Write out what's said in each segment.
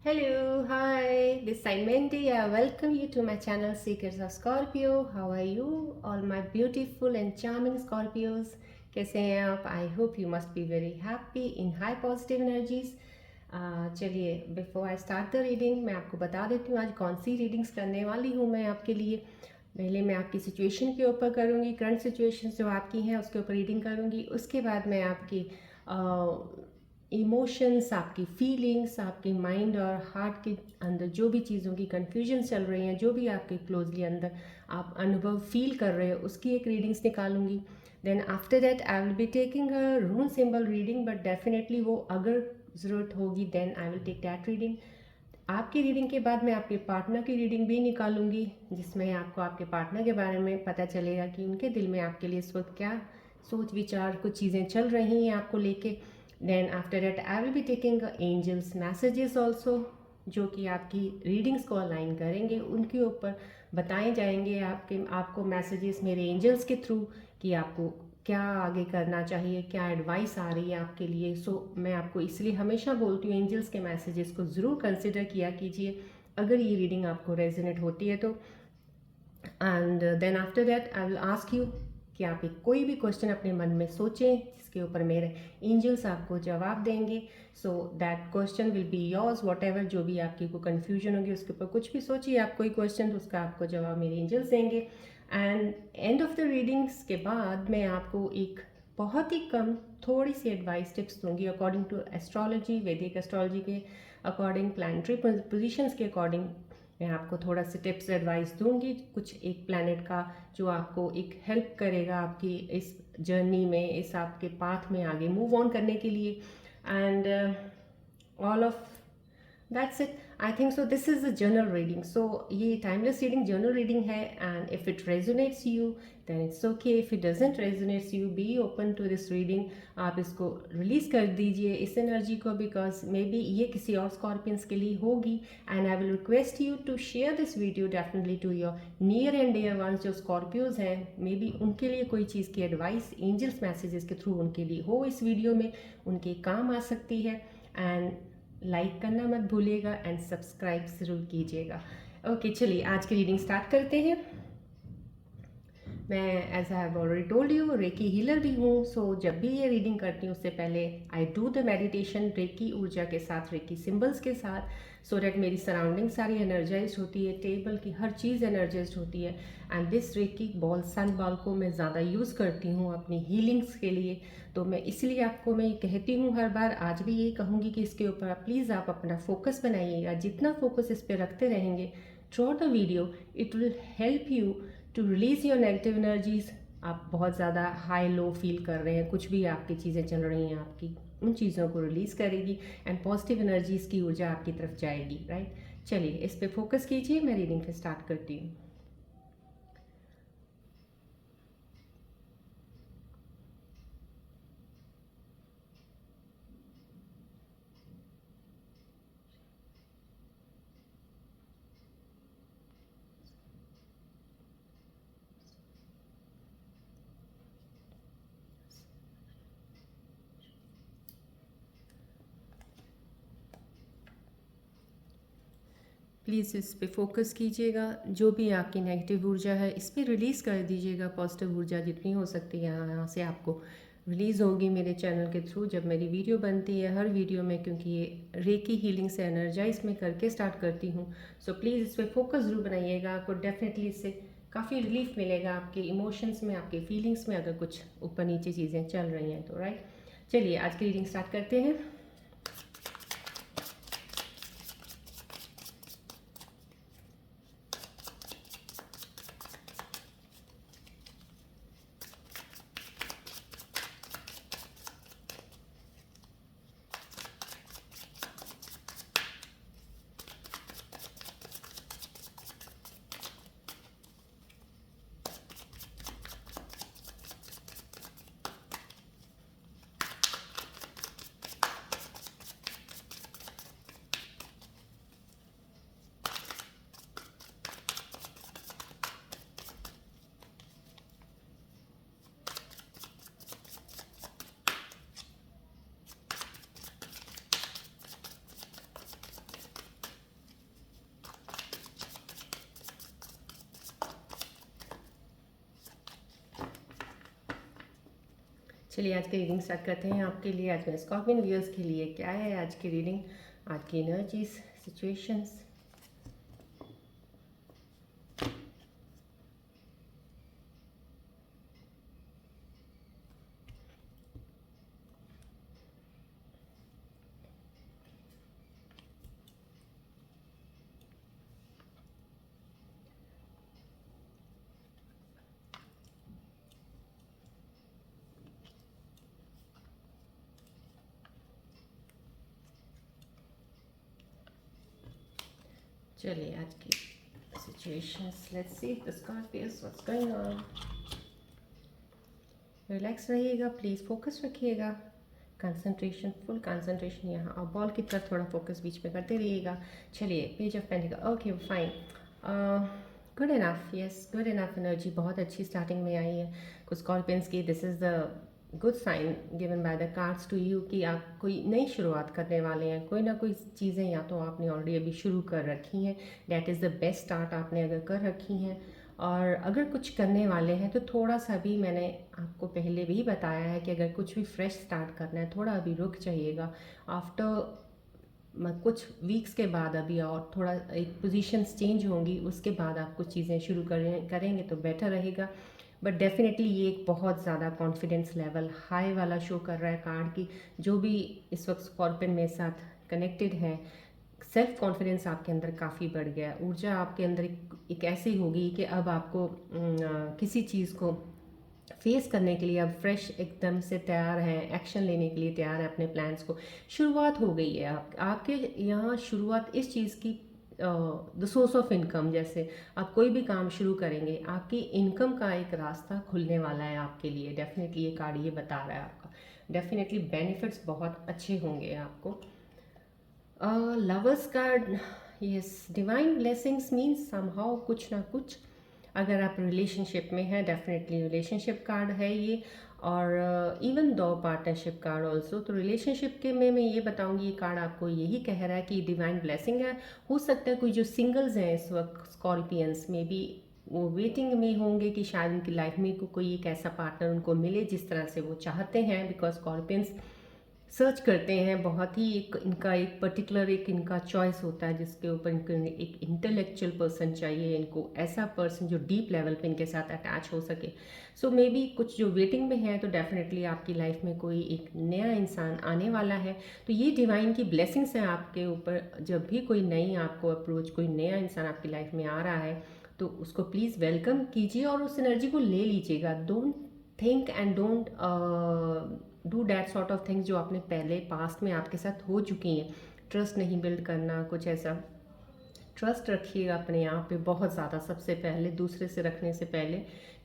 Hello, hi, this is Mandy. I welcome you to my channel Seekers of Scorpio. How are you? All my beautiful and charming Scorpios. कैसे हैं आप? I hope you must be very happy in high positive energies. चलिए before I start the reading मैं आपको बता देती हूँ आज कौन सी रीडिंग्स करने वाली हूँ मैं आपके लिए। पहले मैं आपकी सिचुएशन के ऊपर करूँगी, करंट सिचुएशन जो आपकी हैं उसके ऊपर रीडिंग करूँगी। उसके बाद मैं आपकी इमोशंस, आपकी फीलिंग्स, आपके माइंड और हार्ट के अंदर जो भी चीज़ों की कन्फ्यूजन चल रही हैं, जो भी आपके क्लोजली अंदर आप अनुभव फील कर रहे हो, उसकी एक रीडिंग्स निकालूंगी। Then after that I will be taking a rune symbol reading, but definitely वो अगर ज़रूरत होगी then I will take that reading. आपकी रीडिंग के बाद मैं आपके पार्टनर की रीडिंग भी निकालूंगी, जिसमें आपको आपके पार्टनर के बारे में पता चलेगा कि उनके दिल में आपके लिए इस वक्त क्या सोच विचार कुछ चीज़ें चल रही हैं आपको लेके। Then after that I will be taking angels messages also, जो कि आपकी रीडिंग्स को अलाइन करेंगे, उनके ऊपर बताए जाएंगे आपको मैसेजेस मेरे एंजल्स के थ्रू कि आपको क्या आगे करना चाहिए, क्या एडवाइस आ रही है आपके लिए। मैं आपको इसलिए हमेशा बोलती हूँ एंजल्स के मैसेजेस को ज़रूर कंसिडर किया कीजिए अगर ये रीडिंग आपको रेजोनेट होती है तो। And then after that I will ask you कि आप एक कोई भी क्वेश्चन अपने मन में सोचें जिसके ऊपर मेरे एंजल्स आपको जवाब देंगे। So that question will be yours, what ever जो भी आपकी को कन्फ्यूजन होगी उसके ऊपर कुछ भी सोचिए आप कोई क्वेश्चन, तो उसका आपको जवाब मेरे एंजल्स देंगे। And end of the readings के बाद मैं आपको एक बहुत ही कम थोड़ी सी एडवाइस टिप्स दूंगी अकॉर्डिंग टू एस्ट्रोलॉजी, वैदिक एस्ट्रोलॉजी के अकॉर्डिंग, प्लानिटरी पोजीशंस के अकॉर्डिंग मैं आपको थोड़ा सा टिप्स एडवाइस दूंगी, कुछ एक प्लैनेट का जो आपको एक हेल्प करेगा आपकी इस जर्नी में, इस आपके पाथ में आगे मूव ऑन करने के लिए। And all of that's it, I think so this is a journal reading. So ये टाइमलेस रीडिंग जर्नल रीडिंग है, and if it resonates you then it's okay, if it doesn't resonates you be open to this reading. आप इसको release कर दीजिए इस energy को, because may be ये किसी और स्कॉर्पियंस के लिए होगी। And I will request you to share this video definitely to your near and dear ones जो स्कॉर्पियोज हैं, मे बी उनके लिए कोई चीज़ की एडवाइस एंजल्स मैसेजेस के थ्रू उनके लिए हो, इस वीडियो में उनके काम आ सकती है। एंड लाइक करना मत भूलिएगा एंड सब्सक्राइब ज़रूर कीजिएगा। ओके चलिए आज की रीडिंग स्टार्ट करते हैं। मैं as I have already told you reiki healer भी हूँ। जब भी ये रीडिंग करती हूँ उससे पहले I do the meditation reiki ऊर्जा के साथ, रेकी सिंबल्स के साथ, सो डैट मेरी सराउंडिंग सारी एनर्जाइज होती है, टेबल की हर चीज़ एनर्जाइज होती है। And this reiki ball sun ball को मैं ज़्यादा यूज़ करती हूँ अपनी हीलिंग्स के लिए। तो मैं इसलिए आपको मैं कहती हूँ हर बार, आज भी यही कहूँगी कि इसके ऊपर प्लीज़ आप अपना फोकस बनाइएगा। जितना फोकस इस पर रखते रहेंगे through the video, it will help you to release your negative energies. आप बहुत ज़्यादा हाई लो फील कर रहे हैं, कुछ भी आपकी चीज़ें चल रही हैं आपकी, उन चीज़ों को रिलीज़ करेगी एंड पॉजिटिव एनर्जीज़ की ऊर्जा आपकी तरफ जाएगी, राइट। चलिए इस पर फोकस कीजिए, मैं रीडिंग फिर स्टार्ट करती हूँ। प्लीज़ इस पे फोकस कीजिएगा, जो भी आपकी नेगेटिव ऊर्जा है इस पर रिलीज़ कर दीजिएगा। पॉजिटिव ऊर्जा जितनी हो सकती है यहाँ से आपको रिलीज़ होगी मेरे चैनल के थ्रू जब मेरी वीडियो बनती है, हर वीडियो में, क्योंकि ये रेकी हीलिंग से एनर्जाइज में करके स्टार्ट करती हूँ। सो प्लीज़ इस पर फोकस ज़रूर बनाइएगा, आपको डेफिनेटली इससे काफ़ी रिलीफ मिलेगा आपके इमोशंस में, आपके फीलिंग्स में, अगर कुछ ऊपर नीचे चीज़ें चल रही हैं तो, राइट। चलिए आज की रीडिंग स्टार्ट करते हैं। चलिए आज की रीडिंग स्टार्ट करते हैं आपके लिए। आज मेरे स्कॉर्पियन व्यूअर्स के लिए क्या है आज की रीडिंग, आज की एनर्जीज, सिचुएशंस। चलिए आज की situations, let's see the scorpions what's going on. Relax रहिएगा प्लीज़, फोकस रखिएगा, कंसंट्रेशन, फुल कंसंट्रेशन यहाँ, और बॉल की तरफ थोड़ा फोकस बीच में करते रहिएगा। चलिए page of pentacle, okay fine, good enough, yes good enough energy बहुत अच्छी स्टार्टिंग में आई है कुछ स्कॉर्पियंस की। This is the good sign given by the cards to you कि आप कोई नई शुरुआत करने वाले हैं। कोई ना कोई चीज़ें या तो आपने ऑलरेडी अभी शुरू कर रखी हैं, that is the best start आपने अगर कर रखी हैं, और अगर कुछ करने वाले हैं तो थोड़ा सा भी, मैंने आपको पहले भी बताया है कि अगर कुछ भी फ्रेश स्टार्ट करना है थोड़ा अभी रुक जाइएगा। आफ्टर कुछ वीक्स के बाद अभी और थोड़ा एक पोजीशंस चेंज होंगी, उसके बाद आप कुछ चीज़ें शुरू करेंगे तो बेटर रहेगा। बट डेफिनेटली ये एक बहुत ज़्यादा कॉन्फिडेंस लेवल हाई वाला शो कर रहा है कार्ड की। जो भी इस वक्त स्कॉर्पियन मेरे साथ कनेक्टेड है, सेल्फ कॉन्फिडेंस आपके अंदर काफ़ी बढ़ गया है। ऊर्जा आपके अंदर एक ऐसी होगी कि अब आपको किसी चीज़ को फेस करने के लिए अब फ्रेश एकदम से तैयार हैं, एक्शन लेने के लिए तैयार है, अपने प्लान्स को। शुरुआत हो गई है आपके यहाँ शुरुआत इस चीज़ की, द सोर्स ऑफ इनकम, जैसे आप कोई भी काम शुरू करेंगे आपकी इनकम का एक रास्ता खुलने वाला है आपके लिए। डेफिनेटली ये कार्ड ये बता रहा है आपका डेफिनेटली बेनिफिट्स बहुत अच्छे होंगे आपको। Lovers card, yes divine blessings means somehow कुछ ना कुछ, अगर आप रिलेशनशिप में हैं डेफिनेटली रिलेशनशिप कार्ड है ये, और even though partnership card also. तो रिलेशनशिप के में मैं ये बताऊंगी, ये कार्ड आपको यही कह रहा है कि डिवाइन ब्लेसिंग है। हो सकता है कोई जो सिंगल्स हैं इस वक्त स्कॉर्पियंस में भी, वो वेटिंग में होंगे कि शायद उनकी लाइफ में कोई एक ऐसा पार्टनर उनको मिले जिस तरह से वो चाहते हैं। बिकॉज स्कॉर्पियंस सर्च करते हैं बहुत ही, एक इनका एक पर्टिकुलर एक इनका चॉइस होता है जिसके ऊपर इनको एक इंटेलेक्चुअल पर्सन चाहिए, इनको ऐसा पर्सन जो डीप लेवल पे इनके साथ अटैच हो सके। सो मे बी कुछ जो वेटिंग में है, तो डेफिनेटली आपकी लाइफ में कोई एक नया इंसान आने वाला है। तो ये डिवाइन की ब्लेसिंग्स हैं आपके ऊपर। जब भी कोई नई आपको अप्रोच, कोई नया इंसान आपकी लाइफ में आ रहा है तो उसको प्लीज़ वेलकम कीजिए और उस एनर्जी को ले लीजिएगा। Don't think and don't do that sort of things जो आपने पहले पास्ट में आपके साथ हो चुकी हैं। ट्रस्ट नहीं बिल्ड करना, कुछ ऐसा। ट्रस्ट रखिएगा अपने आप पे बहुत ज़्यादा, सबसे पहले दूसरे से रखने से पहले,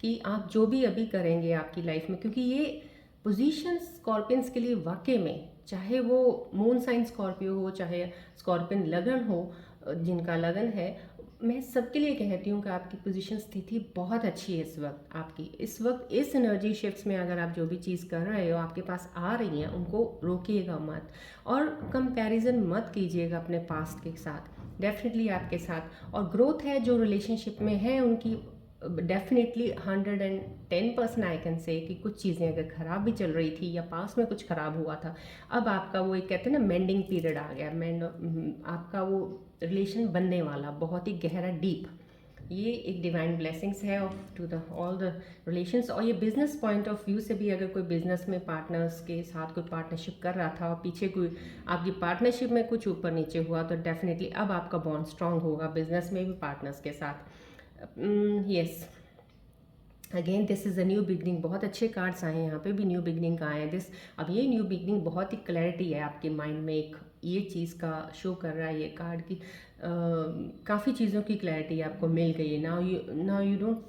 कि आप जो भी अभी करेंगे आपकी लाइफ में, क्योंकि ये पोजीशन स्कॉर्पियंस के लिए वाकई में, चाहे वो मून साइन स्कॉर्पियो हो, चाहे स्कॉर्पियन लगन हो, जिनका लगन है, मैं सबके लिए कहती हूँ कि आपकी पोजीशन स्थिति बहुत अच्छी है इस वक्त आपकी। इस वक्त इस एनर्जी शिफ्ट्स में अगर आप जो भी चीज़ कर रहे हो आपके पास आ रही हैं, उनको रोकिएगा मत और कंपैरिजन मत कीजिएगा अपने पास्ट के साथ। डेफिनेटली आपके साथ और ग्रोथ है, जो रिलेशनशिप में है उनकी डेफिनेटली 110% आई कैन से कि कुछ चीज़ें अगर ख़राब भी चल रही थी या पास में कुछ ख़राब हुआ था, अब आपका वो एक कहते हैं ना मेंडिंग पीरियड आ गया। आपका वो रिलेशन बनने वाला बहुत ही गहरा डीप, ये एक डिवाइन ब्लेसिंग्स है of to the all the relations. और ये बिजनेस पॉइंट ऑफ व्यू से भी, अगर कोई बिजनेस में पार्टनर्स के साथ कोई पार्टनरशिप कर रहा था और पीछे कोई आपकी पार्टनरशिप में कुछ ऊपर नीचे हुआ, तो डेफिनेटली अब आपका बॉन्ड स्ट्रांग होगा बिजनेस में भी पार्टनर्स के साथ। Yes, again this is a new beginning. बहुत अच्छे कार्ड्स आए हैं यहाँ पे भी, न्यू बिगनिंग का आए हैं दिस। अब ये न्यू बिगनिंग बहुत ही क्लैरिटी है आपके माइंड में, एक ये चीज़ का शो कर रहा है ये कार्ड की। काफ़ी चीज़ों की क्लैरिटी आपको मिल गई है। Now you don't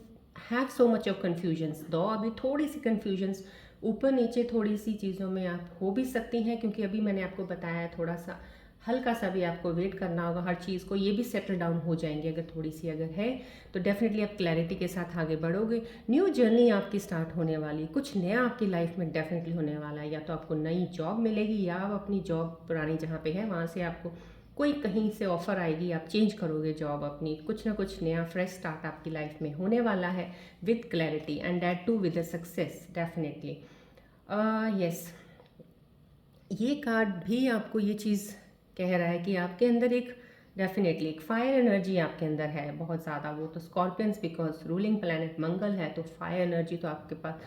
have so much of confusions, दो अभी थोड़ी सी कन्फ्यूजन्स ऊपर नीचे थोड़ी सी चीज़ों में आप हो भी सकती हैं, क्योंकि अभी मैंने आपको बताया थोड़ा सा हल्का सा भी आपको वेट करना होगा हर चीज़ को। ये भी सेटल डाउन हो जाएंगे अगर थोड़ी सी अगर है, तो डेफिनेटली आप क्लैरिटी के साथ आगे बढ़ोगे। न्यू जर्नी आपकी स्टार्ट होने वाली, कुछ नया आपकी लाइफ में डेफिनेटली होने वाला है। या तो आपको नई जॉब मिलेगी, या आप अपनी जॉब पुरानी जहाँ पे है वहाँ से आपको कोई कहीं से ऑफर आएगी, आप चेंज करोगे जॉब अपनी। कुछ ना कुछ नया फ्रेश स्टार्ट आपकी लाइफ में होने वाला है with clarity, and that too with a success definitely. Yes, ये कार्ड भी आपको ये चीज़ कह रहा है कि आपके अंदर एक डेफिनेटली एक फायर एनर्जी आपके अंदर है बहुत ज़्यादा। वो तो स्कॉर्पियंस बिकॉज रूलिंग प्लैनेट मंगल है, तो फायर एनर्जी तो आपके पास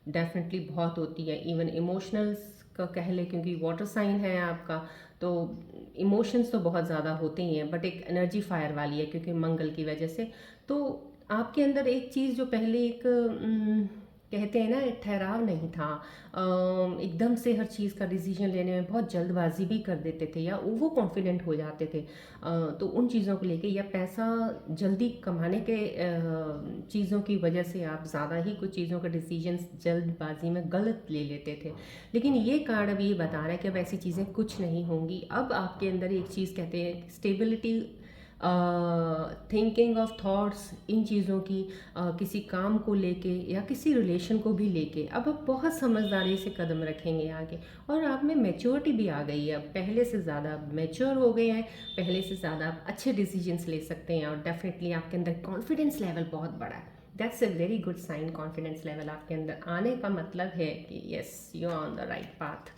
डेफिनेटली बहुत होती है। इवन इमोशनल्स का कह ले, क्योंकि वाटर साइन है आपका, तो इमोशंस तो बहुत ज़्यादा होते ही हैं, बट एक एनर्जी फायर वाली है क्योंकि मंगल की वजह से। तो आपके अंदर एक चीज़ जो पहले एक कहते हैं ना, एक ठहराव नहीं था, एकदम से हर चीज़ का डिसीजन लेने में बहुत जल्दबाजी भी कर देते थे या ओवर कॉन्फिडेंट हो जाते थे। तो उन चीज़ों को लेके या पैसा जल्दी कमाने के चीज़ों की वजह से आप ज़्यादा ही कुछ चीज़ों के डिसीजंस जल्दबाजी में गलत ले लेते थे। लेकिन ये कार्ड अब ये बता रहा है कि अब ऐसी चीज़ें कुछ नहीं होंगी। अब आपके अंदर एक चीज़ कहते हैं स्टेबिलिटी, थिंकिंग ऑफ थॉट्स, इन चीज़ों की, किसी काम को लेके या किसी रिलेशन को भी लेके अब आप बहुत समझदारी से कदम रखेंगे आगे। और आप में मैच्योरिटी भी आ गई है, अब पहले से ज़्यादा मैच्योर हो गए हैं, पहले से ज़्यादा आप अच्छे डिसीजंस ले सकते हैं। और डेफिनेटली आपके अंदर कॉन्फिडेंस लेवल बहुत बड़ा है। That's a very good sign. Confidence level आपके अंदर आने का मतलब है कि yes, you are on the right path.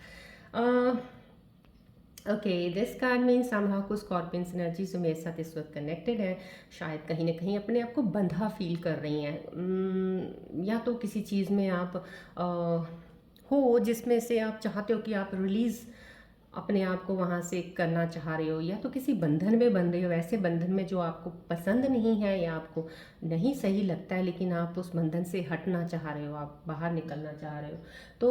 Okay, this card mean somehow कुछ स्कॉर्पियंस एनर्जी जो मेरे साथ इस वक्त कनेक्टेड है, शायद कहीं ना कहीं अपने आप को बंधा फील कर रही हैं। या तो किसी चीज़ में आप हो जिसमें से आप चाहते हो कि आप रिलीज़ अपने आप को वहाँ से करना चाह रहे हो, या तो किसी बंधन में बंध रहे हो, ऐसे बंधन में जो आपको पसंद नहीं है या आपको नहीं सही लगता है, लेकिन आप उस बंधन से हटना चाह रहे हो, आप बाहर निकलना चाह रहे हो। तो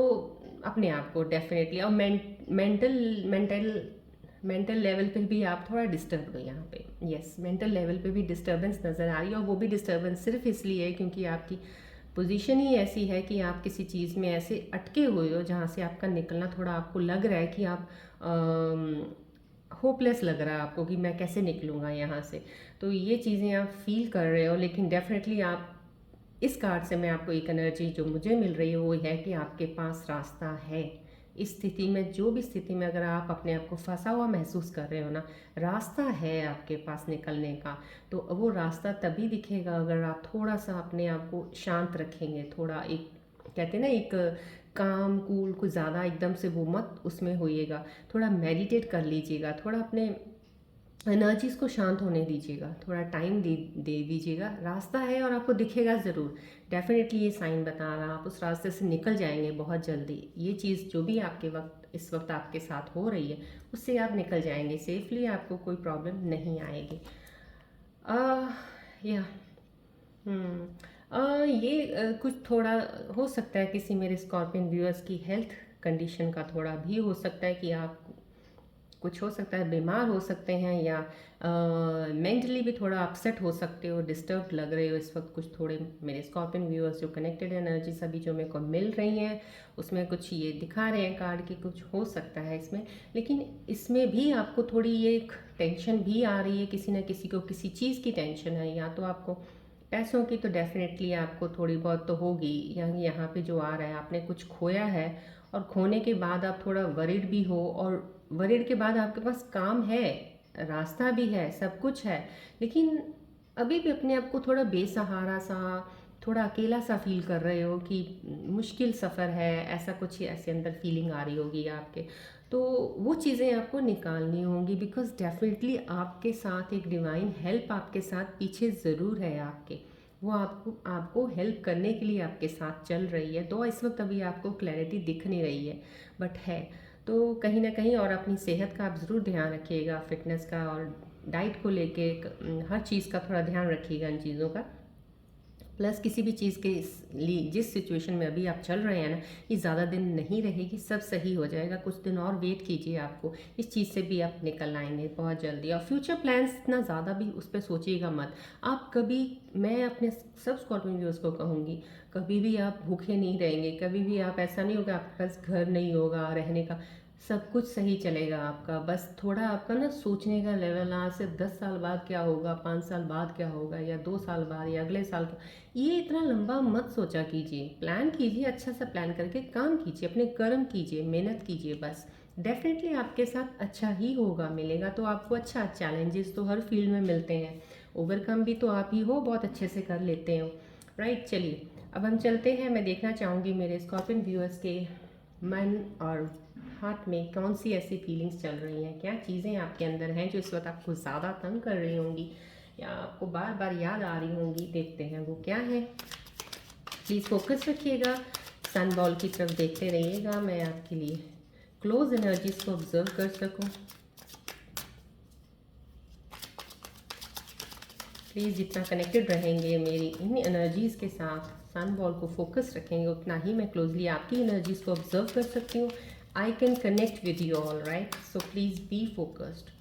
अपने आप को डेफिनेटली, और मेंटल मेंटल मेंटल लेवल पे भी आप थोड़ा डिस्टर्ब हो यहाँ पे। यस, मेंटल लेवल पे भी डिस्टर्बेंस नज़र आ रही है, और वो भी डिस्टर्बेंस सिर्फ इसलिए है क्योंकि आपकी पोजीशन ही ऐसी है कि आप किसी चीज़ में ऐसे अटके हुए हो जहाँ से आपका निकलना थोड़ा आपको लग रहा है कि आप होपलेस लग रहा है आपको कि मैं कैसे निकलूँगा यहाँ से। तो ये चीज़ें आप फील कर रहे हो, लेकिन डेफिनेटली आप, इस कार्ड से मैं आपको एक एनर्जी जो मुझे मिल रही है वो है कि आपके पास रास्ता है। इस स्थिति में, जो भी स्थिति में अगर आप अपने आप को फंसा हुआ महसूस कर रहे हो ना, रास्ता है आपके पास निकलने का। तो वो रास्ता तभी दिखेगा अगर आप थोड़ा सा अपने आप को शांत रखेंगे, थोड़ा एक कहते हैं ना, एक काम कूल, कुछ ज़्यादा एकदम से वो मत उसमें होइएगा, थोड़ा मेडिटेट कर लीजिएगा, थोड़ा अपने एनर्जीज को शांत होने दीजिएगा, थोड़ा टाइम दे दीजिएगा। रास्ता है और आपको दिखेगा ज़रूर। डेफिनेटली ये साइन बता रहा, आप उस रास्ते से निकल जाएंगे बहुत जल्दी। ये चीज़ जो भी आपके वक्त इस वक्त आपके साथ हो रही है, उससे आप निकल जाएंगे सेफली, आपको कोई प्रॉब्लम नहीं आएगी। या ये कुछ थोड़ा हो सकता है किसी मेरे स्कॉर्पियन व्यूअर्स की हेल्थ कंडीशन का थोड़ा भी हो सकता है कि आप कुछ हो सकता है बीमार हो सकते हैं, या मेंटली भी थोड़ा अपसेट हो सकते हो, डिस्टर्ब लग रहे हो इस वक्त। कुछ थोड़े मेरे स्कॉर्पियन व्यूअर्स जो कनेक्टेड एनर्जी सभी जो मेरे को मिल रही हैं, उसमें कुछ ये दिखा रहे हैं कार्ड की, कुछ हो सकता है इसमें। लेकिन इसमें भी आपको थोड़ी ये एक टेंशन भी आ रही है, किसी न किसी को किसी चीज़ की टेंशन है, या तो आपको पैसों की तो डेफिनेटली आपको थोड़ी बहुत तो होगी। यहाँ पे जो आ रहा है, आपने कुछ खोया है और खोने के बाद आप थोड़ा वरिड भी हो, और वरिड के बाद आपके पास काम है, रास्ता भी है, सब कुछ है, लेकिन अभी भी अपने आप को थोड़ा बेसहारा सा, थोड़ा अकेला सा फील कर रहे हो कि मुश्किल सफ़र है, ऐसा कुछ ही ऐसे अंदर फीलिंग आ रही होगी आपके। तो वो चीज़ें आपको निकालनी होंगी, बिकॉज डेफिनेटली आपके साथ एक डिवाइन हेल्प आपके साथ पीछे ज़रूर है आपके। वो आपको आपको हेल्प करने के लिए आपके साथ चल रही है। तो इस वक्त अभी आपको क्लैरिटी दिख नहीं रही है, बट है। तो कहीं ना कहीं, और अपनी सेहत का आप ज़रूर ध्यान रखिएगा, फिटनेस का और डाइट को लेके हर चीज़ का थोड़ा ध्यान रखिएगा इन चीज़ों का। प्लस किसी भी चीज़ के लिए जिस सिचुएशन में अभी आप चल रहे हैं ना, ये ज़्यादा दिन नहीं रहेगी, सब सही हो जाएगा। कुछ दिन और वेट कीजिए, आपको इस चीज़ से भी आप निकल आएंगे बहुत जल्दी। और फ्यूचर प्लान्स इतना ज़्यादा भी उस पर सोचिएगा मत। आप कभी, मैं अपने सब स्कॉर्पियन व्यूअर्स को कहूँगी, कभी भी आप भूखे नहीं रहेंगे, कभी भी आप, ऐसा नहीं होगा आपके पास घर नहीं होगा रहने का, सब कुछ सही चलेगा आपका। बस थोड़ा आपका ना सोचने का लेवल, आज से 10 साल बाद क्या होगा, 5 साल बाद क्या होगा, या 2 साल बाद, या अगले साल क्या, ये इतना लंबा मत सोचा कीजिए। प्लान कीजिए, अच्छा सा प्लान करके काम कीजिए, अपने कर्म कीजिए, मेहनत कीजिए बस। डेफिनेटली आपके साथ अच्छा ही होगा, मिलेगा तो आपको अच्छा। चैलेंजेस तो हर फील्ड में मिलते हैं, ओवरकम भी तो आप ही हो, बहुत अच्छे से कर लेते हो, राइट। चलिए अब हम चलते हैं। मैं देखना चाहूँगी मेरे स्कॉर्पियन व्यूअर्स के मन और हार्ट में कौन सी ऐसी फीलिंग्स चल रही हैं, क्या चीज़ें आपके अंदर हैं जो इस वक्त आपको ज़्यादा तंग कर रही होंगी या आपको बार बार याद आ रही होंगी। देखते हैं वो क्या है। प्लीज़ फोकस रखिएगा, सन बॉल की तरफ देखते रहिएगा, मैं आपके लिए क्लोज एनर्जीज़ को ऑब्जर्व कर सकूं। प्लीज़ जितना कनेक्टेड रहेंगे मेरी इन एनर्जीज़ के साथ, सन बॉल को फोकस रखेंगे, उतना ही मैं क्लोजली आपकी एनर्जीज़ को ऑब्जर्व कर सकती हूँ। I can connect with you all, right? So please be focused.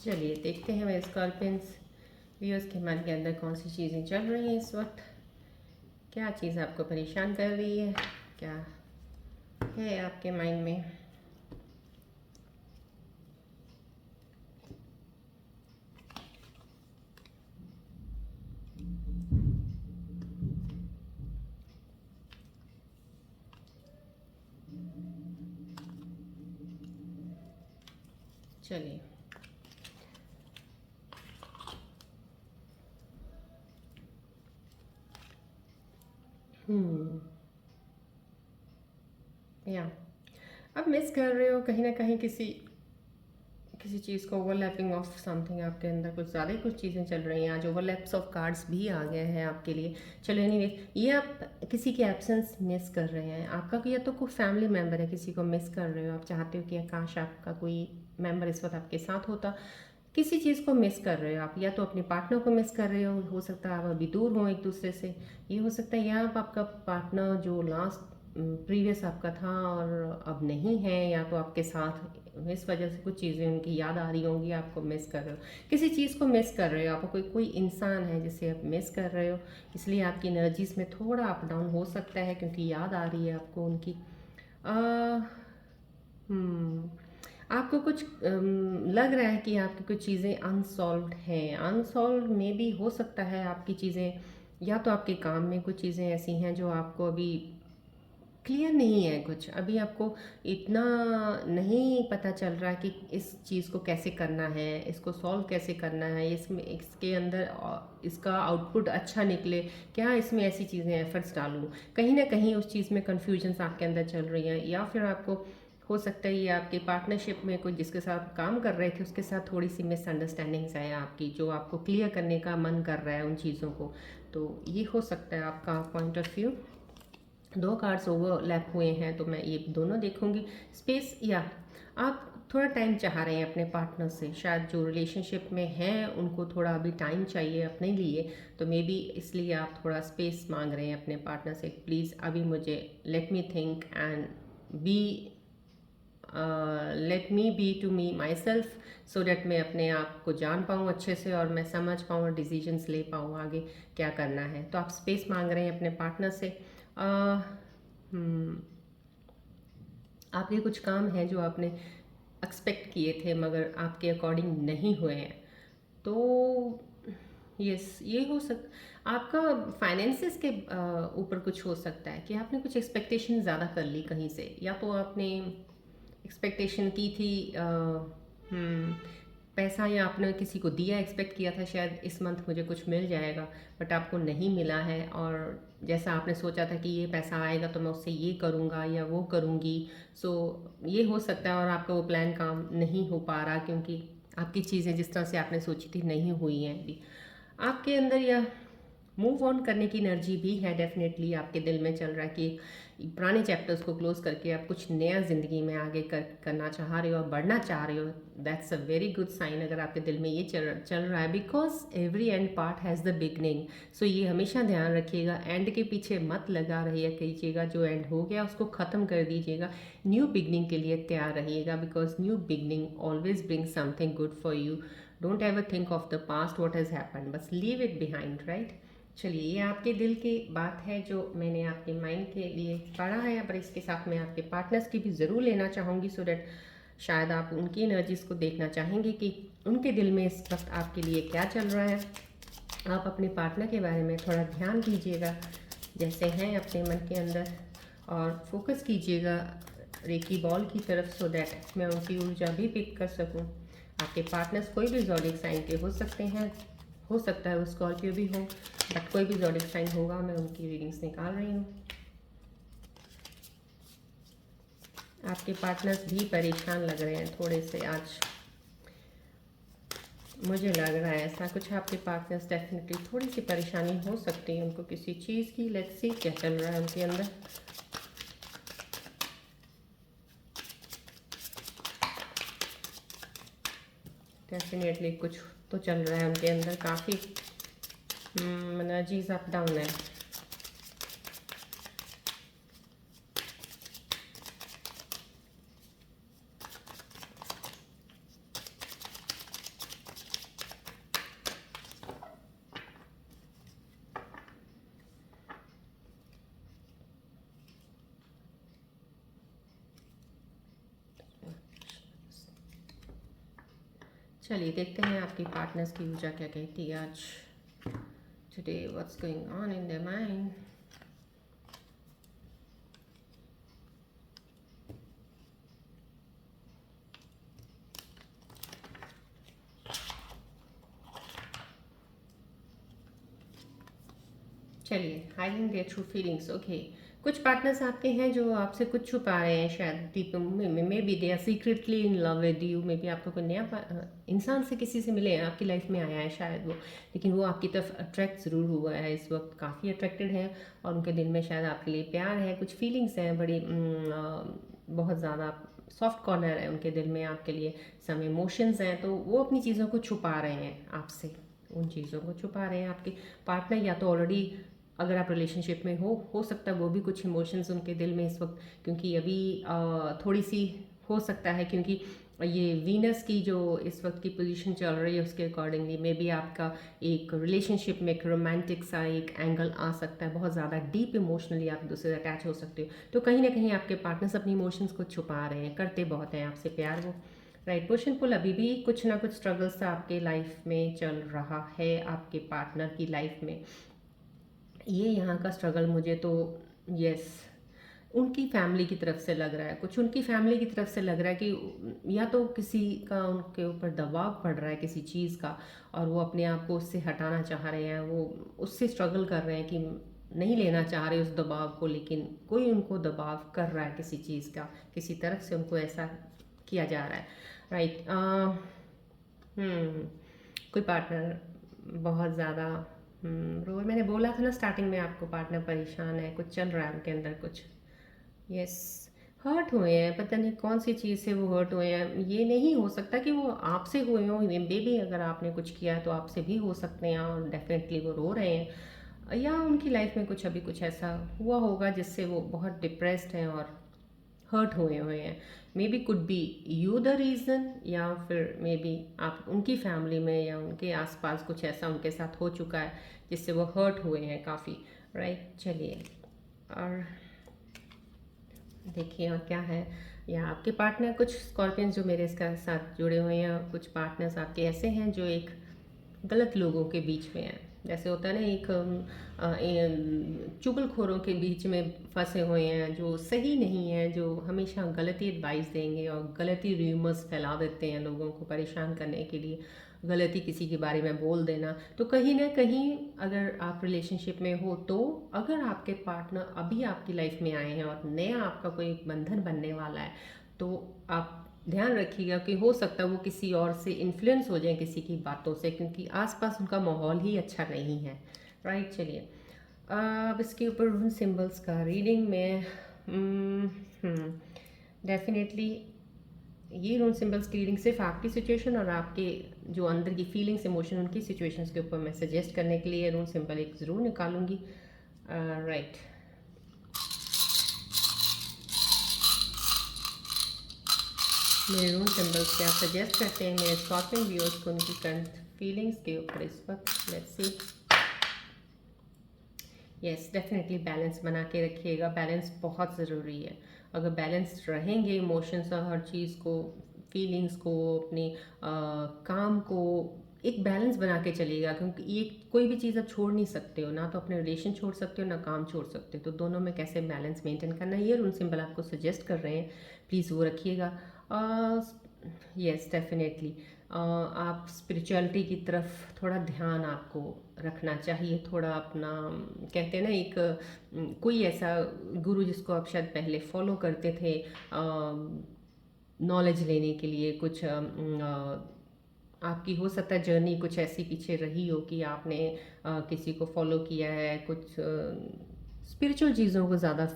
चलिए देखते हैं मेरे स्कॉर्पियंस व्यूअर्स के मन के अंदर कौन सी चीज़ें चल रही हैं इस वक्त, क्या चीज़ आपको परेशान कर रही है, क्या है आपके माइंड में। चलिए या अब मिस कर रहे हो कहीं ना कहीं किसी किसी चीज़ को, ओवरलैपिंग ऑफ समथिंग, आपके अंदर कुछ ज़्यादा ही कुछ चीज़ें चल रही हैं। आज ओवरलैप्स ऑफ कार्ड्स भी आ गए हैं आपके लिए। चलो एनीवे, ये आप किसी की एब्सेंस मिस कर रहे हैं। आपका या तो कोई फैमिली मेम्बर है, किसी को मिस कर रहे हो, आप चाहते हो कि काश आपका कोई मेम्बर इस वक्त आपके साथ होता। किसी चीज़ को मिस कर रहे हो आप, या तो अपने पार्टनर को मिस कर रहे हो सकता है आप अभी दूर हो एक दूसरे से, ये हो सकता है, या आप आपका पार्टनर जो लास्ट प्रीवियस आपका था और अब नहीं है, या तो आपके साथ इस वजह से कुछ चीज़ें उनकी याद आ रही होंगी, आपको मिस कर रहे हो, किसी चीज़ को मिस कर रहे हो आप, कोई कोई इंसान है जिसे आप मिस कर रहे हो, इसलिए आपकी एनर्जीज में थोड़ा अप डाउन हो सकता है क्योंकि याद आ रही है आपको उनकी। आपको कुछ लग रहा है कि आपकी कुछ चीज़ें अनसॉल्व्ड हैं, अनसॉल्व्ड में भी हो सकता है आपकी चीज़ें, या तो आपके काम में कुछ चीज़ें ऐसी हैं जो आपको अभी क्लियर नहीं है, कुछ अभी आपको इतना नहीं पता चल रहा कि इस चीज़ को कैसे करना है, इसको सॉल्व कैसे करना है, इसमें इसके अंदर इसका आउटपुट अच्छा निकले, क्या इसमें ऐसी चीज़ें एफर्ट्स डालूँ, कहीं ना कहीं उस चीज़ में कन्फ्यूजन्स आपके अंदर चल रही हैं। या फिर आपको हो सकता है ये आपके पार्टनरशिप में कोई जिसके साथ काम कर रहे थे उसके साथ थोड़ी सी मिसअंडरस्टैंडिंग्स है आपकी, जो आपको क्लियर करने का मन कर रहा है उन चीज़ों को। तो ये हो सकता है आपका पॉइंट ऑफ व्यू। दो कार्ड्स ओवरलैप हुए हैं तो मैं ये दोनों देखूंगी। स्पेस, या आप थोड़ा टाइम चाह रहे हैं अपने पार्टनर से, शायद जो रिलेशनशिप में हैं उनको थोड़ा अभी टाइम चाहिए अपने लिए, तो मे बी इसलिए आप थोड़ा स्पेस मांग रहे हैं अपने पार्टनर से। प्लीज़ अभी मुझे let me think and be let me be to me myself, so that मैं अपने आप को जान पाऊँ अच्छे से और मैं समझ पाऊँ और डिसीजंस ले पाऊँ आगे क्या करना है। तो आप स्पेस मांग रहे हैं अपने पार्टनर से। आपके कुछ काम हैं जो आपने एक्सपेक्ट किए थे मगर आपके अकॉर्डिंग नहीं हुए हैं, तो यस ये हो आपका फाइनेंसेस के ऊपर कुछ हो सकता है कि आपने कुछ एक्सपेक्टेशन ज़्यादा कर ली कहीं से, या तो आपने एक्सपेक्टेशन की थी पैसा, या आपने किसी को दिया, एक्सपेक्ट किया था शायद इस मंथ मुझे कुछ मिल जाएगा, बट आपको नहीं मिला है, और जैसा आपने सोचा था कि ये पैसा आएगा तो मैं उससे ये करूँगा या वो करूँगी, सो ये हो सकता है, और आपका वो प्लान काम नहीं हो पा रहा क्योंकि आपकी चीज़ें जिस तरह से आपने सोची थी नहीं हुई हैं अभी आपके अंदर, या मूव ऑन करने की एनर्जी भी है, डेफिनेटली आपके दिल में चल रहा है कि पुराने चैप्टर्स को क्लोज करके आप कुछ नया ज़िंदगी में आगे करना चाह रहे हो और बढ़ना चाह रहे हो। That's a very good sign अगर आपके दिल में ये चल रहा है, because every end part has the beginning. So ये हमेशा ध्यान रखिएगा, एंड के पीछे मत लगा रहिए कीजिएगा, जो एंड हो गया उसको ख़त्म कर दीजिएगा, न्यू बिगनिंग के लिए तैयार रहिएगा, because new beginning always bring something good for you. Don't ever think of the past what has happen, बस लीव इट बिहाइंड, राइट। चलिए, ये आपके दिल की बात है जो मैंने आपके माइंड के लिए पढ़ा है, पर इसके साथ मैं आपके पार्टनर्स की भी ज़रूर लेना चाहूँगी, सो डैट शायद आप उनकी एनर्जीज़ को देखना चाहेंगे कि उनके दिल में इस वक्त आपके लिए क्या चल रहा है। आप अपने पार्टनर के बारे में थोड़ा ध्यान कीजिएगा जैसे हैं अपने मन के अंदर, और फोकस कीजिएगा रेकी बॉल की तरफ, सो दैट मैं उनकी ऊर्जा भी पिक कर सकूं। आपके पार्टनर्स कोई भी ज़ोडिएक साइन के हो सकते हैं, हो सकता है वो स्कॉर्पियो भी हो, बट कोई भी ज़ोडिएक साइन होगा। मैं उनकी रीडिंग्स निकाल रही हूँ। आपके पार्टनर्स भी परेशान लग रहे हैं थोड़े से आज, मुझे लग रहा है ऐसा कुछ। आपके पार्टनर्स डेफिनेटली थोड़ी सी परेशानी हो सकती है उनको किसी चीज़ की। लेट्स सी क्या चल रहा है उनके अंदर। डेफिनेटली कुछ तो चल रहा है उनके अंदर, काफ़ी एनर्जीज अप डाउन है। चलिए देखते हैं आपके पार्टनर्स की ऊर्जा क्या कहती है आज। Today what's going on in their mind. चलिए, hiding their true feelings. Okay, कुछ पार्टनर्स आपके हैं जो आपसे कुछ छुपा रहे हैं, शायद deep maybe they are secretly in love with you. Maybe आपको कोई नया इंसान से किसी से मिले हैं, आपकी लाइफ में आया है शायद वो, लेकिन वो आपकी तरफ अट्रैक्ट ज़रूर हुआ है, इस वक्त काफ़ी अट्रैक्टेड है, और उनके दिल में शायद आपके लिए प्यार है, कुछ फीलिंग्स हैं बड़ी बहुत ज़्यादा सॉफ्ट कॉर्नर है उनके दिल में आपके लिए, सम इमोशंस हैं, तो वो अपनी चीज़ों को छुपा रहे हैं आपसे, उन चीज़ों को छुपा रहे हैं आपके पार्टनर। या तो ऑलरेडी अगर आप रिलेशनशिप में हो सकता है वो भी कुछ इमोशंस उनके दिल में इस वक्त, क्योंकि अभी थोड़ी सी हो सकता है, क्योंकि ये वीनस की जो इस वक्त की पोजीशन चल रही है उसके अकॉर्डिंगली मे बी आपका एक रिलेशनशिप में एक रोमांटिक सा एक एंगल आ सकता है, बहुत ज़्यादा डीप इमोशनली आप दूसरे से अटैच हो सकते हो। तो कहीं ना कहीं आपके पार्टनर्स अपनी इमोशंस को छुपा रहे हैं, करते बहुत हैं आपसे प्यार वो, राइट। पुश एंड पुल अभी भी कुछ ना कुछ स्ट्रगल्स आपके लाइफ में चल रहा है, आपके पार्टनर की लाइफ में। ये यहाँ का स्ट्रगल मुझे तो यस उनकी फैमिली की तरफ से लग रहा है, कुछ उनकी फैमिली की तरफ से लग रहा है कि या तो किसी का उनके ऊपर दबाव पड़ रहा है किसी चीज़ का, और वो अपने आप को उससे हटाना चाह रहे हैं, वो उससे स्ट्रगल कर रहे हैं कि नहीं लेना चाह रहे उस दबाव को, लेकिन कोई उनको दबाव कर रहा है किसी चीज़ का, किसी तरफ से उनको ऐसा किया जा रहा है, राइट। कोई पार्टनर बहुत ज़्यादा रोल, मैंने बोला था ना स्टार्टिंग में आपको, पार्टनर परेशान है, कुछ चल रहा है उनके अंदर कुछ, यस हर्ट हुए हैं, पता नहीं कौन सी चीज़ से वो हर्ट हुए हैं। ये नहीं हो सकता कि वो आपसे हुए हों, मे बी अगर आपने कुछ किया है तो आपसे भी हो सकते हैं, और डेफिनेटली वो रो रहे हैं, या उनकी लाइफ में कुछ अभी कुछ ऐसा हुआ होगा जिससे वो बहुत डिप्रेस्ड हैं और हर्ट हुए हैं। May be could be you the reason, या फिर मे बी आप उनकी फैमिली में या उनके आसपास कुछ ऐसा उनके साथ हो चुका है जिससे वो हर्ट हुए हैं काफ़ी, राइट। चलिए और देखिए और क्या है, या आपके पार्टनर कुछ स्कॉर्पियंस जो मेरे इसका साथ जुड़े हुए हैं, कुछ पार्टनर्स आपके ऐसे हैं जो एक गलत लोगों के बीच में हैं, जैसे होता है ना एक चुगलखोरों के बीच में फंसे हुए हैं जो सही नहीं है, जो हमेशा गलती एडवाइस देंगे और गलती र्यूमर्स फैला देते हैं लोगों को परेशान करने के लिए, गलती किसी के बारे में बोल देना। तो कहीं ना कहीं अगर आप रिलेशनशिप में हो, तो अगर आपके पार्टनर अभी आपकी लाइफ में आए हैं और नया आपका कोई बंधन बनने वाला है, तो आप ध्यान रखिएगा कि हो सकता है वो किसी और से इन्फ्लुएंस हो जाए किसी की बातों से, क्योंकि आसपास उनका माहौल ही अच्छा नहीं है, राइट, चलिए अब इसके ऊपर रून सिंबल्स का रीडिंग में डेफिनेटली ये रून सिंबल्स की रीडिंग सिर्फ आपकी सिचुएशन और आपके जो अंदर की फीलिंग्स इमोशन उनकी सिचुएशंस के ऊपर मैं सजेस्ट करने के लिए रून सिंबल एक ज़रूर निकालूंगी। राइट, मेरे रून सिंबल्स क्या सजेस्ट करते हैं मेरे स्कॉर्पियन व्यूअर्स को उनकी करंट फीलिंग्स के ऊपर इस वक्त। Let's see. Yes, definitely balance बना के रखिएगा, बैलेंस बहुत ज़रूरी है। अगर बैलेंस रहेंगे इमोशंस और हर चीज़ को, फीलिंग्स को, अपने काम को एक बैलेंस बना के चलिएगा, क्योंकि ये कोई भी चीज़ आप छोड़ नहीं सकते हो, ना तो अपने रिलेशन छोड़ सकते हो ना काम छोड़ सकते हो, तो दोनों में कैसे बैलेंस मेंटेन करना है ये रूल सिंबल आपको सजेस्ट कर रहे हैं, प्लीज़ वो रखिएगा। यस, डेफिनेटली आप स्पिरिचुअलिटी की तरफ थोड़ा ध्यान आपको रखना चाहिए, थोड़ा अपना कहते हैं ना एक कोई ऐसा गुरु जिसको आप शायद पहले फॉलो करते थे नॉलेज लेने के लिए, कुछ आपकी हो सकता है जर्नी कुछ ऐसी पीछे रही हो कि आपने किसी को फॉलो किया है, कुछ स्पिरिचुअल चीज़ों को ज़्यादा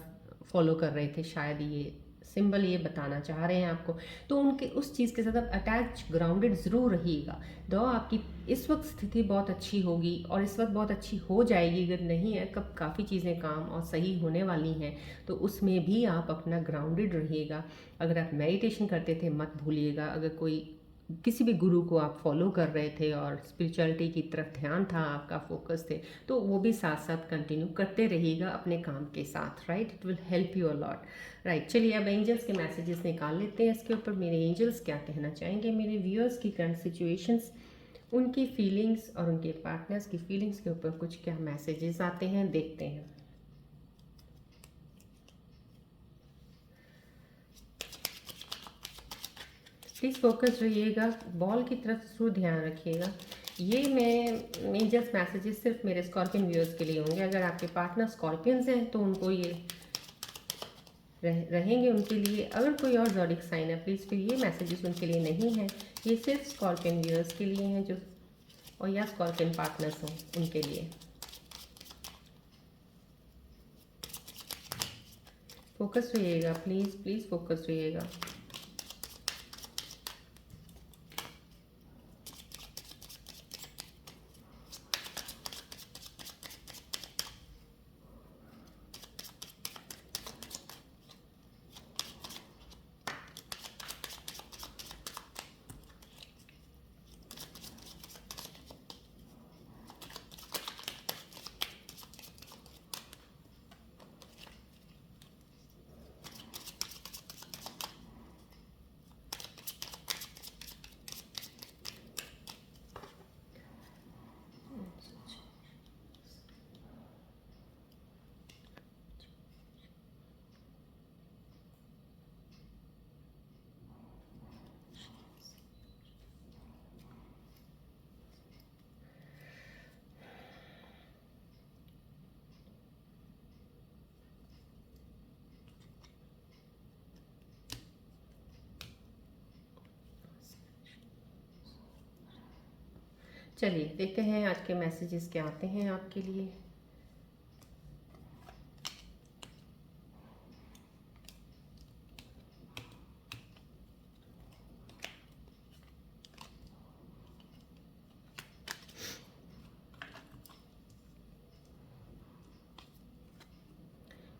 फॉलो कर रहे थे, शायद ये सिंबल ये बताना चाह रहे हैं आपको। तो उनके उस चीज़ के साथ आप अटैच ग्राउंडेड ज़रूर रहिएगा। दो आपकी इस वक्त स्थिति बहुत अच्छी होगी और इस वक्त बहुत अच्छी हो जाएगी, अगर नहीं है कब काफ़ी चीज़ें काम और सही होने वाली हैं, तो उसमें भी आप अपना ग्राउंडेड रहिएगा। अगर आप मेडिटेशन करते थे मत भूलिएगा, अगर कोई किसी भी गुरु को आप फॉलो कर रहे थे और स्पिरिचुअलिटी की तरफ ध्यान था, आपका फोकस थे, तो वो भी साथ साथ कंटिन्यू करते रहिएगा अपने काम के साथ। Right, it will help you a lot. Right, चलिए अब एंजल्स के मैसेजेस निकाल लेते हैं इसके ऊपर। मेरे एंजल्स क्या कहना चाहेंगे मेरे व्यूअर्स की करंट सिचुएशंस, उनकी फीलिंग्स और उनके पार्टनर्स की फीलिंग्स के ऊपर कुछ क्या मैसेजेस आते हैं, देखते हैं। प्लीज़ फोकस रहिएगा, बॉल की तरफ जरूर ध्यान रखिएगा। ये मैं एंजल्स मैसेजेस सिर्फ मेरे स्कॉर्पियन व्यूअर्स के लिए होंगे। अगर आपके पार्टनर स्कॉर्पियंस हैं तो उनको ये रहेंगे उनके लिए। अगर कोई और ज़ोडिक साइन है प्लीज़ फिर ये मैसेजेस उनके लिए नहीं है, ये सिर्फ स्कॉर्पियन व्यूअर्स के लिए हैं जो, और या स्कॉर्पियन पार्टनर्स हों उनके लिए। फोकस रहिएगा, प्लीज़ प्लीज़ फोकस रहिएगा। चलिए देखते हैं आज के मैसेजेस क्या आते हैं आपके लिए।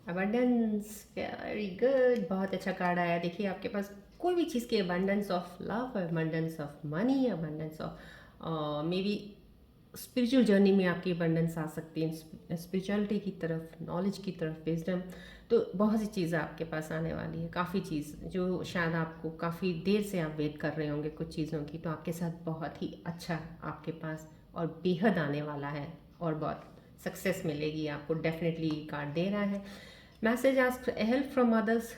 अबंडेंस, वेरी गुड, बहुत अच्छा कार्ड आया। देखिए आपके पास कोई भी चीज़ की abundance of love, abundance of money, abundance of may be spiritual journey में आपकी अबंडेंस आ सकती है, स्पिरिचुअलिटी की तरफ, नॉलेज की तरफ, विजडम, तो बहुत सी चीज़ें आपके पास आने वाली है। काफ़ी चीज़ जो शायद आपको काफ़ी देर से आप वेट कर रहे होंगे कुछ चीज़ों की, तो आपके साथ बहुत ही अच्छा आपके पास और बेहद आने वाला है और बहुत सक्सेस मिलेगी आपको, डेफिनेटली कार्ड दे रहा है। Message ask help from others.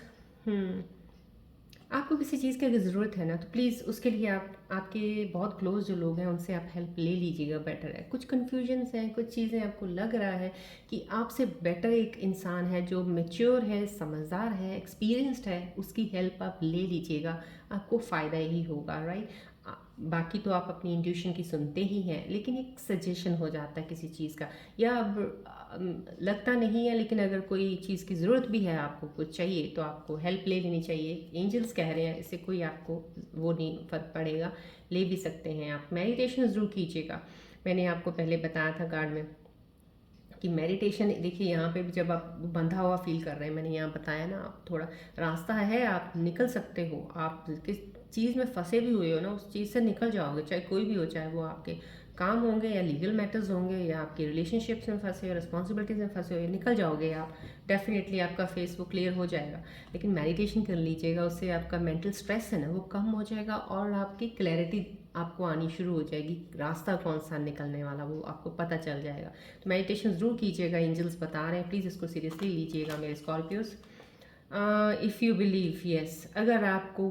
आपको किसी चीज़ की अगर ज़रूरत है ना तो प्लीज़ उसके लिए आप आपके बहुत क्लोज जो लोग हैं उनसे आप हेल्प ले लीजिएगा, बेटर है। कुछ कन्फ्यूजन्स हैं, कुछ चीज़ें आपको लग रहा है कि आपसे बेटर एक इंसान है जो मैच्योर है, समझदार है, एक्सपीरियंस्ड है, उसकी हेल्प आप ले लीजिएगा, आपको फ़ायदा ही होगा। राइट, बाकी तो आप अपनी इंट्यूशन की सुनते ही हैं, लेकिन एक सजेशन हो जाता है किसी चीज़ का, या अब लगता नहीं है, लेकिन अगर कोई चीज़ की ज़रूरत भी है, आपको कुछ चाहिए, तो आपको हेल्प ले लेनी चाहिए। एंजल्स कह रहे हैं, इससे कोई आपको वो नहीं फ़र्क पड़ेगा, ले भी सकते हैं आप। मेडिटेशन ज़रूर कीजिएगा। मैंने आपको पहले बताया था कार्ड में कि मेडिटेशन, देखिए यहाँ पे भी जब आप बंधा हुआ फील कर रहे हैं, मैंने यहाँ बताया ना, आप थोड़ा रास्ता है, आप निकल सकते हो। आप किस चीज़ में फंसे भी हुए हो ना, उस चीज़ से निकल जाओगे, चाहे कोई भी हो, चाहे वो आपके काम होंगे या लीगल मैटर्स होंगे या आपके रिलेशनशिप्स में फंसे हो, रिस्पॉन्सिबिलिटीज में फंसे हो, निकल जाओगे आप। डेफिनेटली आपका फेस वो क्लियर हो जाएगा। लेकिन मेडिटेशन कर लीजिएगा, उससे आपका मेंटल स्ट्रेस है ना वो कम हो जाएगा, और आपकी क्लैरिटी आपको आनी शुरू हो जाएगी। रास्ता कौन सा निकलने वाला वो आपको पता चल जाएगा। तो मेडिटेशन ज़रूर कीजिएगा, एंजल्स बता रहे हैं, प्लीज़ इसको सीरियसली लीजिएगा मेरे Scorpios. If you believe, yes, अगर आपको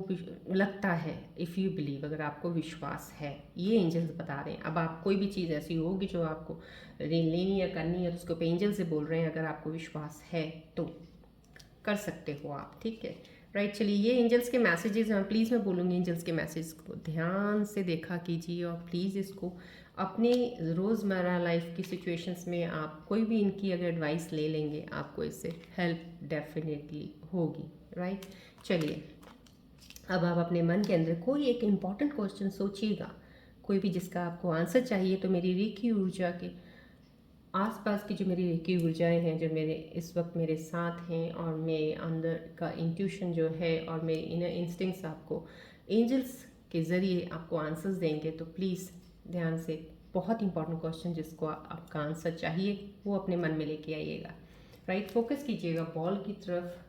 लगता है, इफ़ यू बिलीव, अगर आपको विश्वास है, ये एंजल्स बता रहे हैं। अब आप कोई भी चीज़ ऐसी होगी जो आपको लेनी या करनी है, तो उसको पे एंजल से बोल रहे हैं, अगर आपको विश्वास है तो कर सकते हो आप, ठीक है, राइट। चलिए, ये एंजल्स के मैसेजेस हैं, प्लीज़ मैं बोलूँगी एंजल्स के मैसेज को ध्यान से देखा कीजिए, और प्लीज़ इसको अपने रोज़मर्रा लाइफ की सिचुएशंस में आप कोई भी इनकी अगर एडवाइस ले लेंगे, आपको इससे हेल्प डेफिनेटली होगी, राइट। चलिए, अब आप अपने मन के अंदर कोई एक इम्पॉर्टेंट क्वेश्चन सोचिएगा, कोई भी जिसका आपको आंसर चाहिए। तो मेरी रेखी ऊर्जा के आसपास की जो मेरी रेखी ऊर्जाएं हैं, जो मेरे इस वक्त मेरे साथ हैं, और मेरे अंदर का इंट्यूशन जो है, और मेरे इनर इंस्टिंक्ट्स आपको एंजल्स के ज़रिए आपको आंसर्स देंगे। तो प्लीज़ ध्यान से, बहुत इंपॉर्टेंट क्वेश्चन जिसको आपका आंसर चाहिए, वो अपने मन में लेके आइएगा, राइट। फोकस कीजिएगा बॉल की तरफ,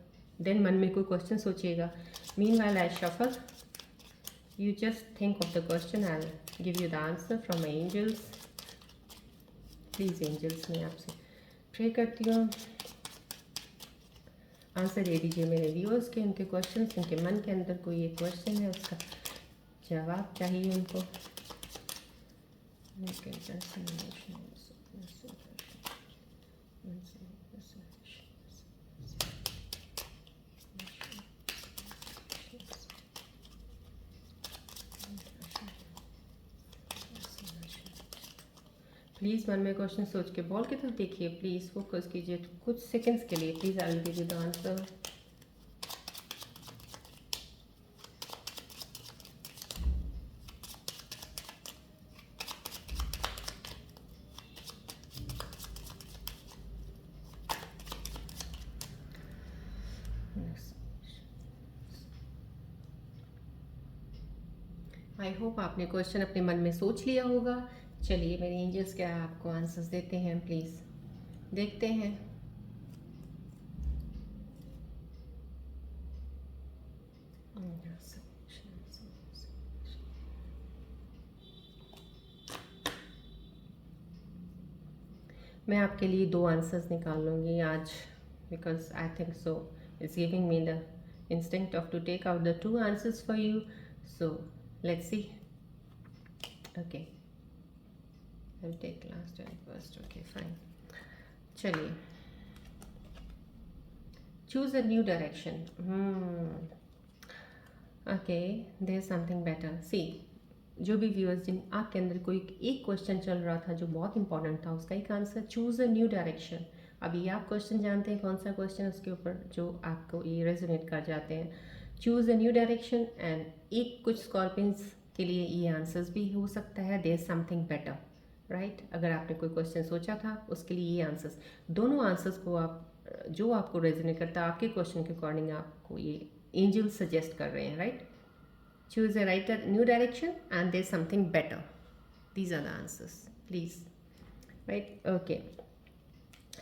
देन मन में कोई क्वेश्चन सोचिएगा। Meanwhile I shuffle, you just think of the question, I will give you the answer from my angels. Please angels, मैं आपसे प्रे करती हूँ, आंसर दे दीजिए मेरे व्यूअर्स के, उनके क्वेश्चंस, उनके मन के अंदर कोई एक क्वेश्चन है, उसका जवाब चाहिए उनको। प्लीज़ मन में क्वेश्चन सोच के बॉल की तरफ देखिए, प्लीज़ फोकस कीजिए कुछ सेकंड्स के लिए, please. I will give you the answer. I hope आपने क्वेश्चन अपने मन में सोच लिया होगा। चलिए, मेरे एंजल्स क्या आपको आंसर्स देते हैं, प्लीज़ देखते हैं। मैं आपके लिए 2 आंसर्स निकाल लूँगी आज, because I think so it's giving me the instinct of to take out the 2 answers for you. So let's see. Okay, I'll take last and first. Okay, fine. चलिए, choose a new direction. Okay, there's something better. See, जो भी viewers, जिन आपके अंदर कोई एक question चल रहा था जो बहुत इंपॉर्टेंट था, उसका एक answer, choose a new direction. अभी आप क्वेश्चन जानते हैं कौन सा क्वेश्चन, उसके ऊपर जो आपको ये रेजोनेट कर जाते हैं। Choose a new direction, and एक कुछ स्कॉर्पियंस के लिए ये आंसर्स भी हो सकता है, देयर समथिंग बेटर, राइट। अगर आपने कोई क्वेश्चन सोचा था, उसके लिए ये आंसर्स, दोनों आंसर्स को आप जो आपको रेजोनेट करता है आपके क्वेश्चन के अकॉर्डिंग, आपको ये एंजल सजेस्ट कर रहे हैं, right. Choose a new direction, and there's something better. These are the answers, please, right? Okay.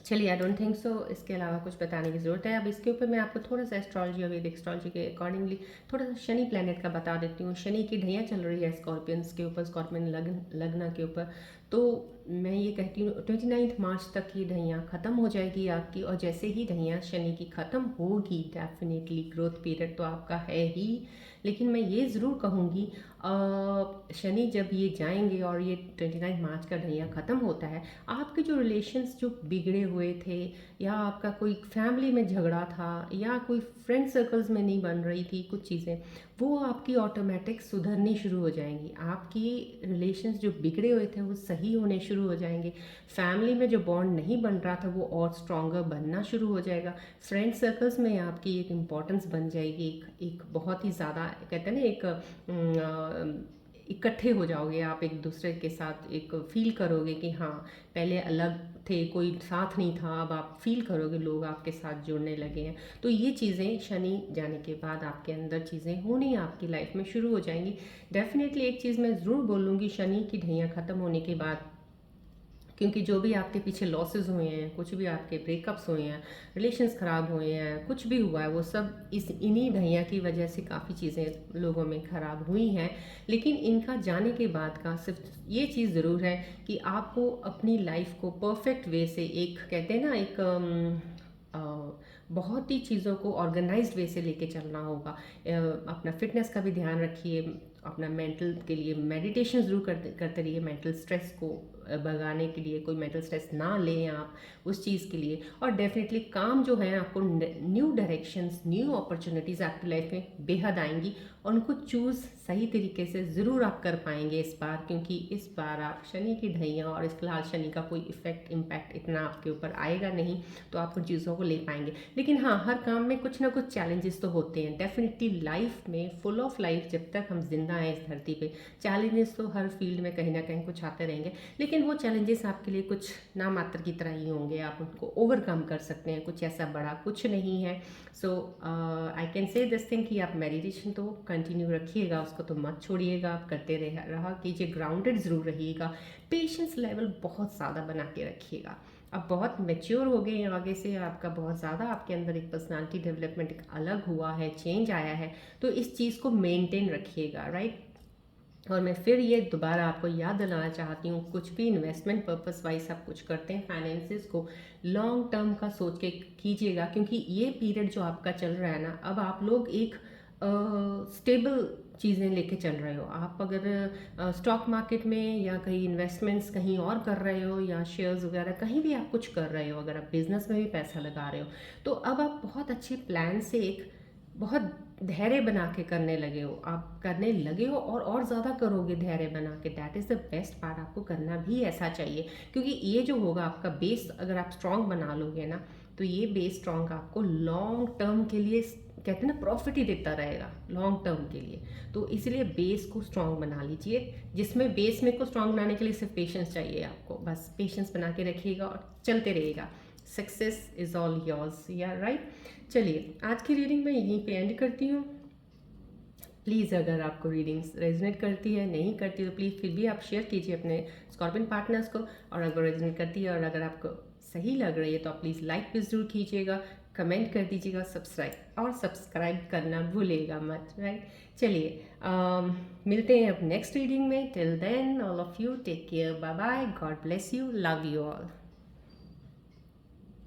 चलिए, आई डोंट थिंक सो इसके अलावा कुछ बताने की ज़रूरत है। अब इसके ऊपर मैं आपको थोड़ा सा एस्ट्रोलॉजी और वैदिक एस्ट्रोलॉजी के अकॉर्डिंगली थोड़ा सा शनि प्लैनेट का बता देती हूँ। शनि की ढैया चल रही है स्कॉर्पियंस के ऊपर, स्कॉर्पियन लग्न के ऊपर। तो मैं ये कहती हूँ 29 मार्च तक ये ढैया ख़त्म हो जाएगी आपकी, और जैसे ही ढैया शनि की ख़त्म होगी डेफिनेटली ग्रोथ पीरियड तो आपका है ही। लेकिन मैं ये ज़रूर कहूँगी शनि जब ये जाएंगे और ये 29 मार्च का ढैया ख़त्म होता है, आपके जो रिलेशंस जो बिगड़े हुए थे, या आपका कोई फैमिली में झगड़ा था, या कोई फ्रेंड सर्कल्स में नहीं बन रही थी कुछ चीज़ें, वो आपकी ऑटोमेटिक सुधरनी शुरू हो जाएंगी। आपकी रिलेशंस जो बिगड़े हुए थे वो सही होने शुरू हो जाएंगे। फैमिली में जो बॉन्ड नहीं बन रहा था वो और स्ट्रॉन्गर बनना शुरू हो जाएगा। फ्रेंड सर्कल्स में आपकी एक इम्पॉर्टेंस बन जाएगी, एक बहुत ही ज़्यादा कहते हैं ना, इकट्ठे हो जाओगे आप एक दूसरे के साथ, एक फील करोगे कि हाँ पहले अलग थे, कोई साथ नहीं था, अब आप फील करोगे लोग आपके साथ जुड़ने लगे हैं। तो ये चीज़ें शनि जाने के बाद आपके अंदर चीज़ें होनी आपकी लाइफ में शुरू हो जाएंगी। डेफिनेटली एक चीज़ मैं ज़रूर बोलूँगी शनि की ढैया ख़त्म होने के बाद, क्योंकि जो भी आपके पीछे लॉसेस हुए हैं, कुछ भी आपके ब्रेकअप्स हुए हैं, रिलेशंस ख़राब हुए हैं, कुछ भी हुआ है, वो सब इन्हीं ढैया की वजह से काफ़ी चीज़ें लोगों में ख़राब हुई हैं। लेकिन इनका जाने के बाद का सिर्फ ये चीज़ ज़रूर है कि आपको अपनी लाइफ को परफेक्ट वे से, एक कहते हैं ना, एक बहुत ही चीज़ों को ऑर्गेनाइज्ड वे से लेके चलना होगा। अपना फिटनेस का भी ध्यान रखिए, अपना मेंटल के लिए मेडिटेशन ज़रूर करते रहिए, मेंटल स्ट्रेस को भगाने के लिए। कोई मेंटल स्ट्रेस ना लें आप उस चीज़ के लिए। और डेफिनेटली काम जो है, आपको न्यू डायरेक्शंस, न्यू अपॉर्चुनिटीज़ आपकी लाइफ में बेहद आएंगी, और उनको चूज़ सही तरीके से ज़रूर आप कर पाएंगे इस बार, क्योंकि इस बार आप शनि की ढैया और इस फिलहाल शनि का कोई इम्पैक्ट इतना आपके ऊपर आएगा नहीं, तो आप उन चीज़ों को ले पाएंगे। लेकिन हाँ, हर काम में कुछ ना कुछ चैलेंजेस तो होते हैं डेफिनेटली। लाइफ में फुल ऑफ लाइफ, जब तक हम जिंदा हैं इस धरती पे, चैलेंजेस तो हर फील्ड में कहीं ना कहीं कुछ आते रहेंगे। लेकिन वो चैलेंजेस आपके लिए कुछ ना मात्र की तरह ही होंगे, आप उनको ओवरकम कर सकते हैं, कुछ ऐसा बड़ा कुछ नहीं है। So I can say this thing कि आप मेडिटेशन तो कंटिन्यू रखिएगा, उसको तो मत छोड़िएगा, आप करते रहा कीजिए, ग्राउंडेड ज़रूर रहिएगा, पेशेंस लेवल बहुत ज़्यादा बना के रखिएगा। अब बहुत मैच्योर हो गए हैं आगे से, आपका बहुत ज़्यादा आपके अंदर एक पर्सनालिटी डेवलपमेंट एक अलग हुआ है, चेंज आया है, तो इस चीज़ को मेंटेन रखिएगा, राइट। और मैं फिर ये दोबारा आपको याद दिलाना चाहती हूँ, कुछ भी इन्वेस्टमेंट पर्पस वाइज आप कुछ करते हैं, फाइनेंसिस को लॉन्ग टर्म का सोच के कीजिएगा, क्योंकि ये पीरियड जो आपका चल रहा है ना, अब आप लोग एक स्टेबल चीज़ें लेके चल रहे हो। आप अगर स्टॉक मार्केट में या कहीं इन्वेस्टमेंट्स कहीं और कर रहे हो, या शेयर्स वगैरह कहीं भी आप कुछ कर रहे हो, अगर आप बिजनेस में भी पैसा लगा रहे हो, तो अब आप बहुत अच्छे प्लान से एक बहुत धैर्य बना के करने लगे हो, आप करने लगे हो, और ज़्यादा करोगे धैर्य बना के। That is the best part, आपको करना भी ऐसा चाहिए, क्योंकि ये जो होगा आपका बेस, अगर आप स्ट्रॉन्ग बना लोगे ना, तो ये बेस स्ट्रॉन्ग आपको लॉन्ग टर्म के लिए कहते हैं ना प्रॉफिट ही देता रहेगा लॉन्ग टर्म के लिए। तो इसलिए बेस को स्ट्रॉन्ग बना लीजिए, जिसमें बेस में को स्ट्रॉन्ग बनाने के लिए सिर्फ पेशेंस चाहिए आपको, बस पेशेंस बना के रखिएगा और चलते रहिएगा। सक्सेस इज़ ऑल योर्स, या राइट। चलिए, आज की रीडिंग मैं यहीं पे एंड करती हूँ। प्लीज़ अगर आपको रीडिंग्स रेजोनेट करती है, नहीं करती, तो प्लीज़ फिर भी आप शेयर कीजिए अपने स्कॉर्पियन पार्टनर्स को, और अगर रेजोनेट करती है और अगर आपको सही लग रही है तो आप प्लीज़ लाइक भी ज़रूर कीजिएगा, कमेंट कर दीजिएगा, सब्सक्राइब करना भूलिएगा मत, राइट। चलिए, मिलते हैं अब नेक्स्ट रीडिंग में। Till then all of you take care, bye bye, God bless you, love you all.